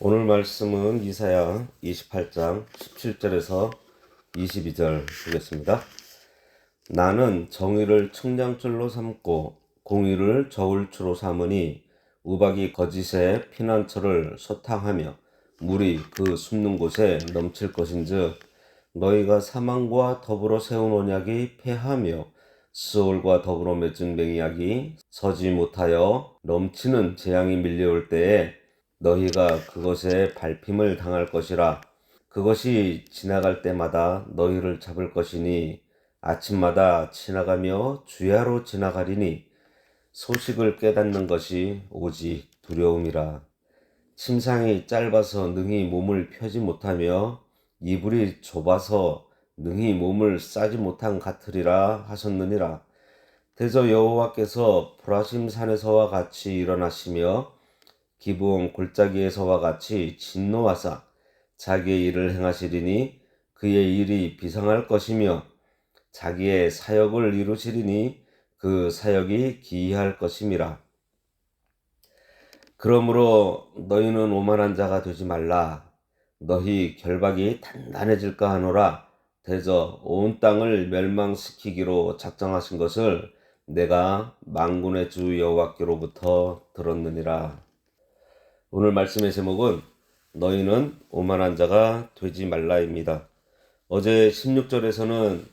오늘 말씀은 이사야 28장 17절에서 22절 보겠습니다. 나는 정의를 측량줄로 삼고 공의를 저울추로 삼으니 우박이 거짓의 피난처를 소탕하며 물이 그 숨는 곳에 넘칠 것인즉 너희가 사망과 더불어 세운 언약이 패하며 스올과 더불어 맺은 맹약이 서지 못하여 넘치는 재앙이 밀려올 때에 너희가 그것에 밟힘을 당할 것이라. 그것이 지나갈 때마다 너희를 잡을 것이니 아침마다 지나가며 주야로 지나가리니 소식을 깨닫는 것이 오직 두려움이라. 침상이 짧아서 능히 몸을 펴지 못하며 이불이 좁아서 능히 몸을 싸지 못한 같으리라 하셨느니라. 대저 여호와께서 브라심 산에서와 같이 일어나시며 기브온 골짜기에서와 같이 진노하사 자기의 일을 행하시리니 그의 일이 비상할 것이며 자기의 사역을 이루시리니 그 사역이 기이할 것임이라. 그러므로 너희는 오만한 자가 되지 말라. 너희 결박이 단단해질까 하노라. 대저 온 땅을 멸망시키기로 작정하신 것을 내가 만군의 주 여호와께로부터 들었느니라. 오늘 말씀의 제목은 너희는 오만한 자가 되지 말라입니다. 어제 16절에서는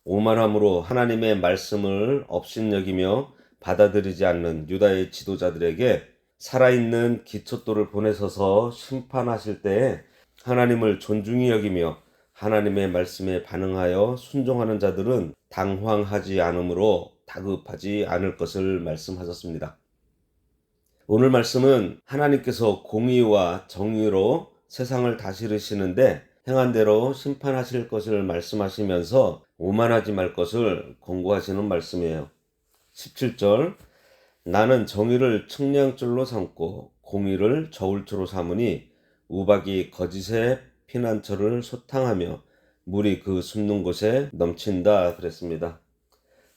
오만함으로 하나님의 말씀을 업신여기며 받아들이지 않는 유다의 지도자들에게 살아있는 기초돌을 보내셔서 심판하실 때에 하나님을 존중히 여기며 하나님의 말씀에 반응하여 순종하는 자들은 당황하지 않으므로 다급하지 않을 것을 말씀하셨습니다. 오늘 말씀은 하나님께서 공의와 정의로 세상을 다스리시는데 행한 대로 심판하실 것을 말씀하시면서 오만하지 말 것을 권고하시는 말씀이에요. 17절 나는 정의를 측량줄로 삼고 공의를 저울추로 삼으니 우박이 거짓의 피난처를 소탕하며 물이 그 숨는 곳에 넘친다 그랬습니다.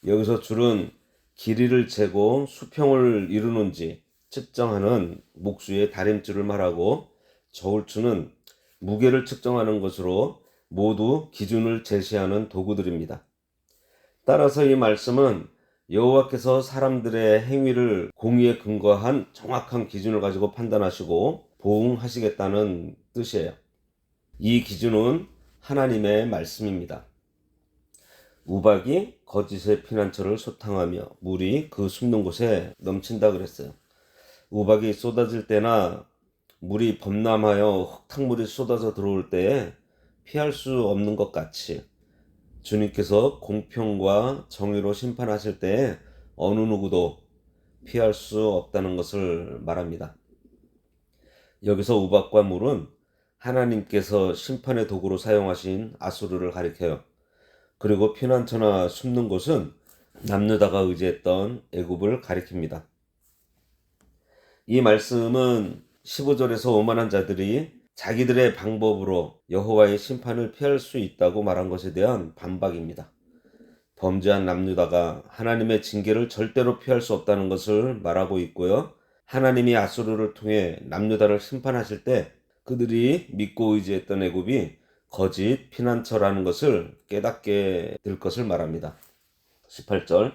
여기서 줄은 길이를 재고 수평을 이루는지 측정하는 목수의 다림줄을 말하고 저울추는 무게를 측정하는 것으로 모두 기준을 제시하는 도구들입니다. 따라서 이 말씀은 여호와께서 사람들의 행위를 공의에 근거한 정확한 기준을 가지고 판단하시고 보응하시겠다는 뜻이에요. 이 기준은 하나님의 말씀입니다. 우박이 거짓의 피난처를 소탕하며 물이 그 숨는 곳에 넘친다 그랬어요. 우박이 쏟아질 때나 물이 범람하여 흙탕물이 쏟아져 들어올 때에 피할 수 없는 것 같이 주님께서 공평과 정의로 심판하실 때에 어느 누구도 피할 수 없다는 것을 말합니다. 여기서 우박과 물은 하나님께서 심판의 도구로 사용하신 아수르를 가리켜요. 그리고 피난처나 숨는 곳은 남유다가 의지했던 애굽을 가리킵니다. 이 말씀은 15절에서 오만한 자들이 자기들의 방법으로 여호와의 심판을 피할 수 있다고 말한 것에 대한 반박입니다. 범죄한 남유다가 하나님의 징계를 절대로 피할 수 없다는 것을 말하고 있고요. 하나님이 아수르를 통해 남유다를 심판하실 때 그들이 믿고 의지했던 애굽이 거짓 피난처라는 것을 깨닫게 될 것을 말합니다. 18절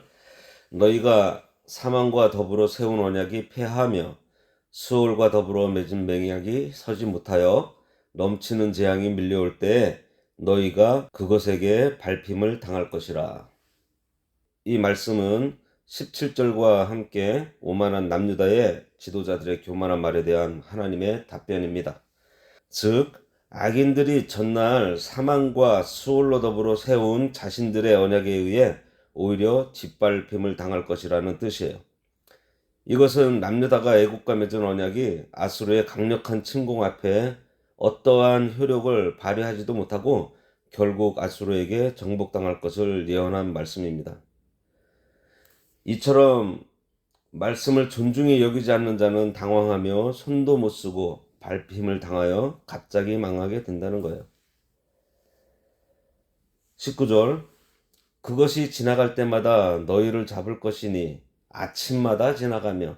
너희가 사망과 더불어 세운 언약이 패하며 수월과 더불어 맺은 맹약이 서지 못하여 넘치는 재앙이 밀려올 때에 너희가 그것에게 밟힘을 당할 것이라. 이 말씀은 17절과 함께 오만한 남유다의 지도자들의 교만한 말에 대한 하나님의 답변입니다. 즉 악인들이 전날 사망과 수월로 더불어 세운 자신들의 언약에 의해 오히려 짓밟힘을 당할 것이라는 뜻이에요. 이것은 남유다가 애국과 맺은 언약이 아수르의 강력한 침공 앞에 어떠한 효력을 발휘하지도 못하고 결국 아수르에게 정복당할 것을 예언한 말씀입니다. 이처럼 말씀을 존중히 여기지 않는 자는 당황하며 손도 못 쓰고 밟힘을 당하여 갑자기 망하게 된다는 거예요. 19절 그것이 지나갈 때마다 너희를 잡을 것이니 아침마다 지나가며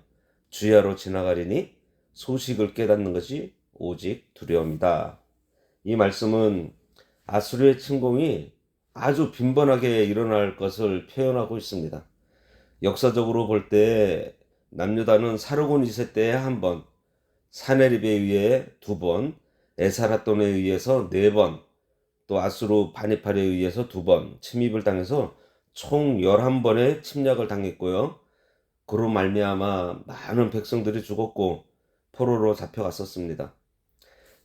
주야로 지나가리니 소식을 깨닫는 것이 오직 두려움이다. 이 말씀은 아수르의 침공이 아주 빈번하게 일어날 것을 표현하고 있습니다. 역사적으로 볼 때 남유다는 사르곤 2세 때에 한 번, 사네립에 의해 2번, 에사라돈에 의해서 4번, 또 아수르 바니팔에 의해서 2번 침입을 당해서 총 11번의 침략을 당했고요. 그로 말미암아 많은 백성들이 죽었고 포로로 잡혀갔었습니다.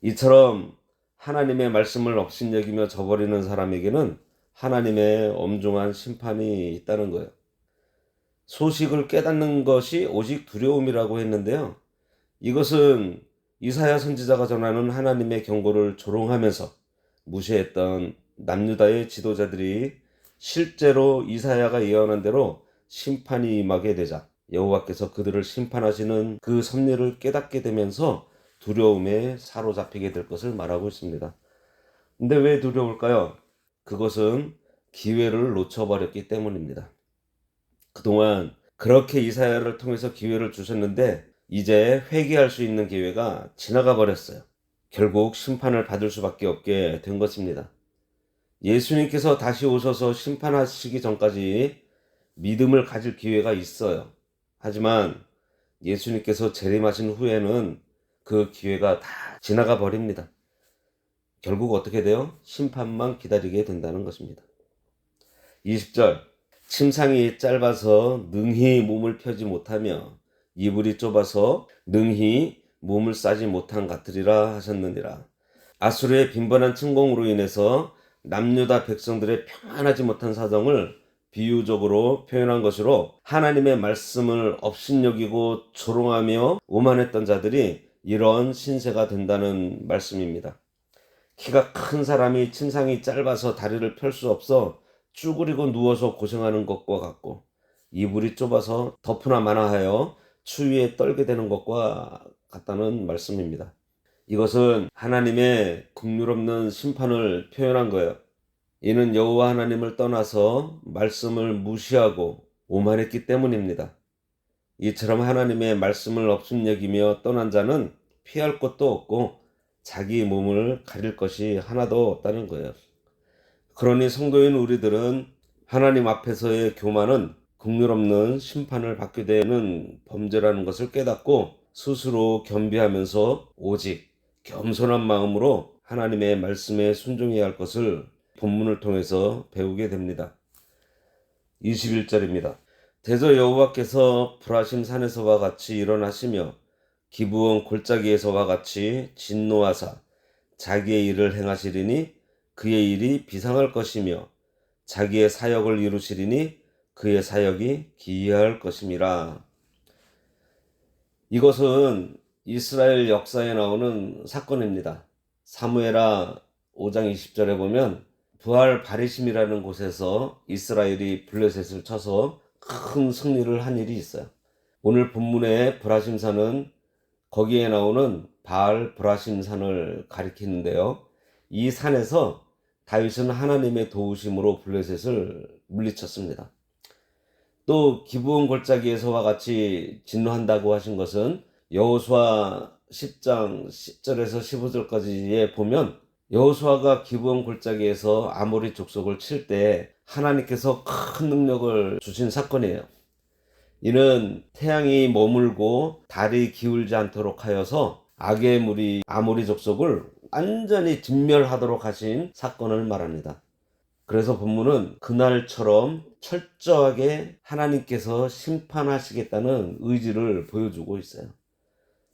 이처럼 하나님의 말씀을 업신여기며 저버리는 사람에게는 하나님의 엄중한 심판이 있다는 거예요. 소식을 깨닫는 것이 오직 두려움이라고 했는데요. 이것은 이사야 선지자가 전하는 하나님의 경고를 조롱하면서 무시했던 남유다의 지도자들이 실제로 이사야가 예언한 대로 심판이 임하게 되자 여호와께서 그들을 심판하시는 그 섭리를 깨닫게 되면서 두려움에 사로잡히게 될 것을 말하고 있습니다. 근데 왜 두려울까요? 그것은 기회를 놓쳐버렸기 때문입니다. 그동안 그렇게 이사야를 통해서 기회를 주셨는데 이제 회개할 수 있는 기회가 지나가 버렸어요. 결국 심판을 받을 수밖에 없게 된 것입니다. 예수님께서 다시 오셔서 심판하시기 전까지 믿음을 가질 기회가 있어요. 하지만 예수님께서 재림하신 후에는 그 기회가 다 지나가 버립니다. 결국 어떻게 돼요? 심판만 기다리게 된다는 것입니다. 20절 침상이 짧아서 능히 몸을 펴지 못하며 이불이 좁아서 능히 몸을 싸지 못한 같으리라 하셨느니라. 아수르의 빈번한 침공으로 인해서 남유다 백성들의 평안하지 못한 사정을 비유적으로 표현한 것으로 하나님의 말씀을 업신여기고 조롱하며 오만했던 자들이 이런 신세가 된다는 말씀입니다. 키가 큰 사람이 침상이 짧아서 다리를 펼 수 없어 쭈그리고 누워서 고생하는 것과 같고 이불이 좁아서 덮으나 마나하여 추위에 떨게 되는 것과 같다는 말씀입니다. 이것은 하나님의 긍휼없는 심판을 표현한 거예요. 이는 여호와 하나님을 떠나서 말씀을 무시하고 오만했기 때문입니다. 이처럼 하나님의 말씀을 업신여기며 떠난 자는 피할 곳도 없고 자기 몸을 가릴 것이 하나도 없다는 거예요. 그러니 성도인 우리들은 하나님 앞에서의 교만은 긍휼없는 심판을 받게 되는 범죄라는 것을 깨닫고 스스로 겸비하면서 오직 겸손한 마음으로 하나님의 말씀에 순종해야 할 것을 본문을 통해서 배우게 됩니다. 21절입니다. 대저 여호와께서 브라심 산에서와 같이 일어나시며 기브온 골짜기에서와 같이 진노하사 자기의 일을 행하시리니 그의 일이 비상할 것이며 자기의 사역을 이루시리니 그의 사역이 기이할 것임이라. 이것은 이스라엘 역사에 나오는 사건입니다. 사무엘하 5장 20절에 보면 부할 바리심이라는 곳에서 이스라엘이 블레셋을 쳐서 큰 승리를 한 일이 있어요. 오늘 본문의 브라심산은 거기에 나오는 바알 브라심산을 가리키는데요. 이 산에서 다윗은 하나님의 도우심으로 블레셋을 물리쳤습니다. 또 기브온 골짜기에서와 같이 진노한다고 하신 것은 여호수아 10장 10절에서 15절까지에 보면 여호수아가 기브온 골짜기에서 아모리 족속을 칠 때 하나님께서 큰 능력을 주신 사건이에요. 이는 태양이 머물고 달이 기울지 않도록 하여서 악의 무리 아모리 족속을 완전히 진멸하도록 하신 사건을 말합니다. 그래서 본문은 그날처럼 철저하게 하나님께서 심판하시겠다는 의지를 보여주고 있어요.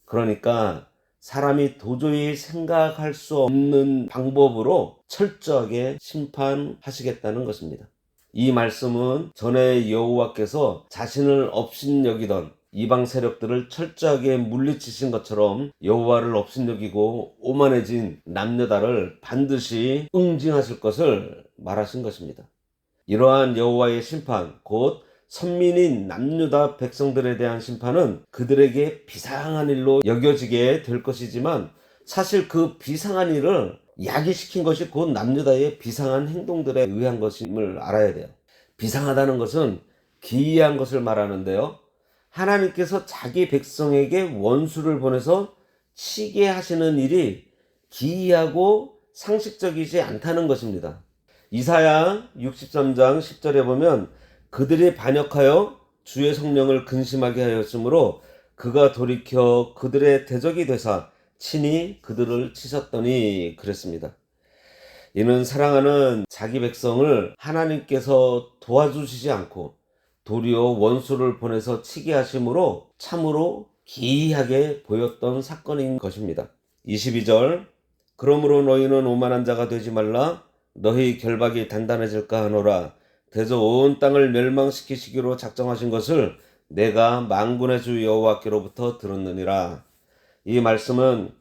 그러니까 사람이 도저히 생각할 수 없는 방법으로 철저하게 심판하시겠다는 것입니다. 이 말씀은 전에 여호와께서 자신을 업신여기던 이방 세력들을 철저하게 물리치신 것처럼 여호와를 업신여기고 오만해진 남유다를 반드시 응징하실 것을 말하신 것입니다. 이러한 여호와의 심판, 곧 선민인 남유다 백성들에 대한 심판은 그들에게 비상한 일로 여겨지게 될 것이지만 사실 그 비상한 일을 야기시킨 것이 곧 남유다의 비상한 행동들에 의한 것임을 알아야 돼요. 비상하다는 것은 기이한 것을 말하는데요. 하나님께서 자기 백성에게 원수를 보내서 치게 하시는 일이 기이하고 상식적이지 않다는 것입니다. 이사야 63장 10절에 보면 그들이 반역하여 주의 성령을 근심하게 하였으므로 그가 돌이켜 그들의 대적이 되사 친히 그들을 치셨더니 그랬습니다. 이는 사랑하는 자기 백성을 하나님께서 도와주시지 않고 도리어 원수를 보내서 치게 하심으로 참으로 기이하게 보였던 사건인 것입니다. 22절 그러므로 너희는 오만한 자가 되지 말라 너희 결박이 단단해질까 하노라 대저 온 땅을 멸망시키시기로 작정하신 것을 내가 만군의 주 여호와께로부터 들었느니라. 이 말씀은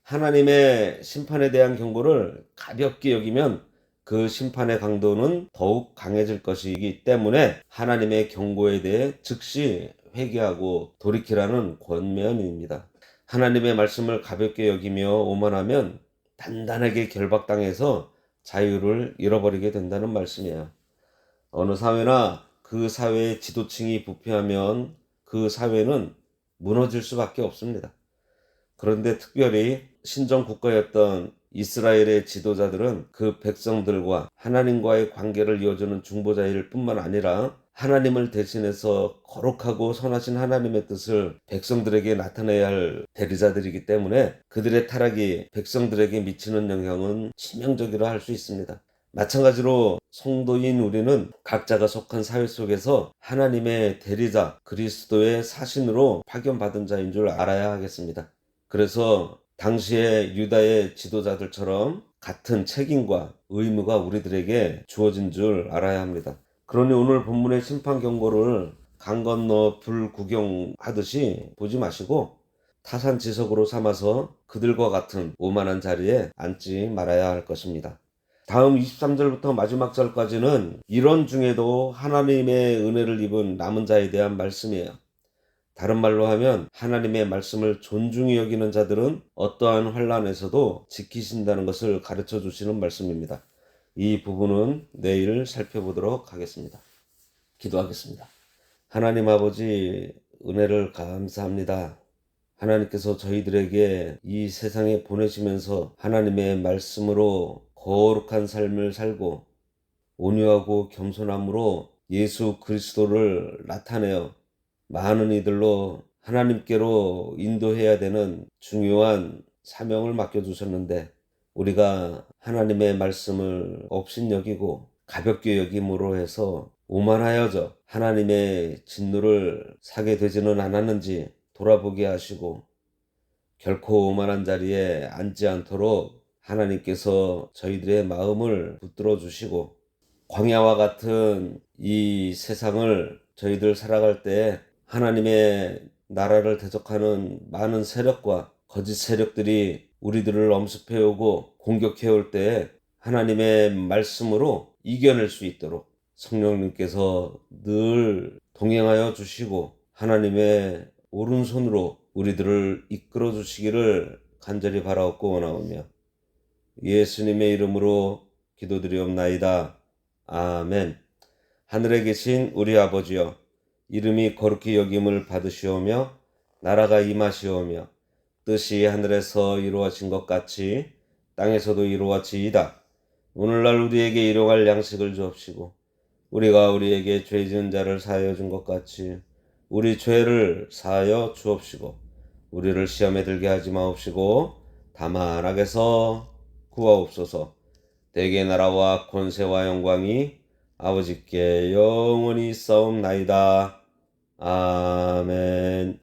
하나님의 심판에 대한 경고를 가볍게 여기면 그 심판의 강도는 더욱 강해질 것이기 때문에 하나님의 경고에 대해 즉시 회개하고 돌이키라는 권면입니다. 하나님의 말씀을 가볍게 여기며 오만하면 단단하게 결박당해서 자유를 잃어버리게 된다는 말씀이에요. 어느 사회나 그 사회의 지도층이 부패하면 그 사회는 무너질 수밖에 없습니다. 그런데 특별히 신정 국가였던 이스라엘의 지도자들은 그 백성들과 하나님과의 관계를 이어주는 중보자일 뿐만 아니라 하나님을 대신해서 거룩하고 선하신 하나님의 뜻을 백성들에게 나타내야 할 대리자들이기 때문에 그들의 타락이 백성들에게 미치는 영향은 치명적이라 할 수 있습니다. 마찬가지로 성도인 우리는 각자가 속한 사회 속에서 하나님의 대리자 그리스도의 사신으로 파견받은 자인 줄 알아야 하겠습니다. 그래서 당시의 유다의 지도자들처럼 같은 책임과 의무가 우리들에게 주어진 줄 알아야 합니다. 그러니 오늘 본문의 심판 경고를 강 건너 불 구경하듯이 보지 마시고 타산지석으로 삼아서 그들과 같은 오만한 자리에 앉지 말아야 할 것입니다. 다음 23절부터 마지막 절까지는 이런 중에도 하나님의 은혜를 입은 남은 자에 대한 말씀이에요. 다른 말로 하면 하나님의 말씀을 존중히 여기는 자들은 어떠한 환난에서도 지키신다는 것을 가르쳐 주시는 말씀입니다. 이 부분은 내일 살펴보도록 하겠습니다. 기도하겠습니다. 하나님 아버지 은혜를 감사합니다. 하나님께서 저희들에게 이 세상에 보내시면서 하나님의 말씀으로 거룩한 삶을 살고 온유하고 겸손함으로 예수 그리스도를 나타내어 많은 이들로 하나님께로 인도해야 되는 중요한 사명을 맡겨주셨는데 우리가 하나님의 말씀을 업신여기고 가볍게 여김으로 해서 오만하여져 하나님의 진노를 사게 되지는 않았는지 돌아보게 하시고 결코 오만한 자리에 앉지 않도록 하나님께서 저희들의 마음을 붙들어 주시고 광야와 같은 이 세상을 저희들 살아갈 때 하나님의 나라를 대적하는 많은 세력과 거짓 세력들이 우리들을 엄습해오고 공격해올 때 하나님의 말씀으로 이겨낼 수 있도록 성령님께서 늘 동행하여 주시고 하나님의 오른손으로 우리들을 이끌어 주시기를 간절히 바라옵고 원하오며 예수님의 이름으로 기도드리옵나이다. 아멘. 하늘에 계신 우리 아버지여 이름이 거룩히 여김을 받으시오며 나라가 임하시오며 뜻이 하늘에서 이루어진 것 같이 땅에서도 이루어지이다. 오늘날 우리에게 일용할 양식을 주옵시고 우리가 우리에게 죄 지은 자를 사하여 준 것 같이 우리 죄를 사하여 주옵시고 우리를 시험에 들게 하지 마옵시고 다만 악에서 구하옵소서. 대개 나라와 권세와 영광이 아버지께 영원히 있사옵나이다. 아멘.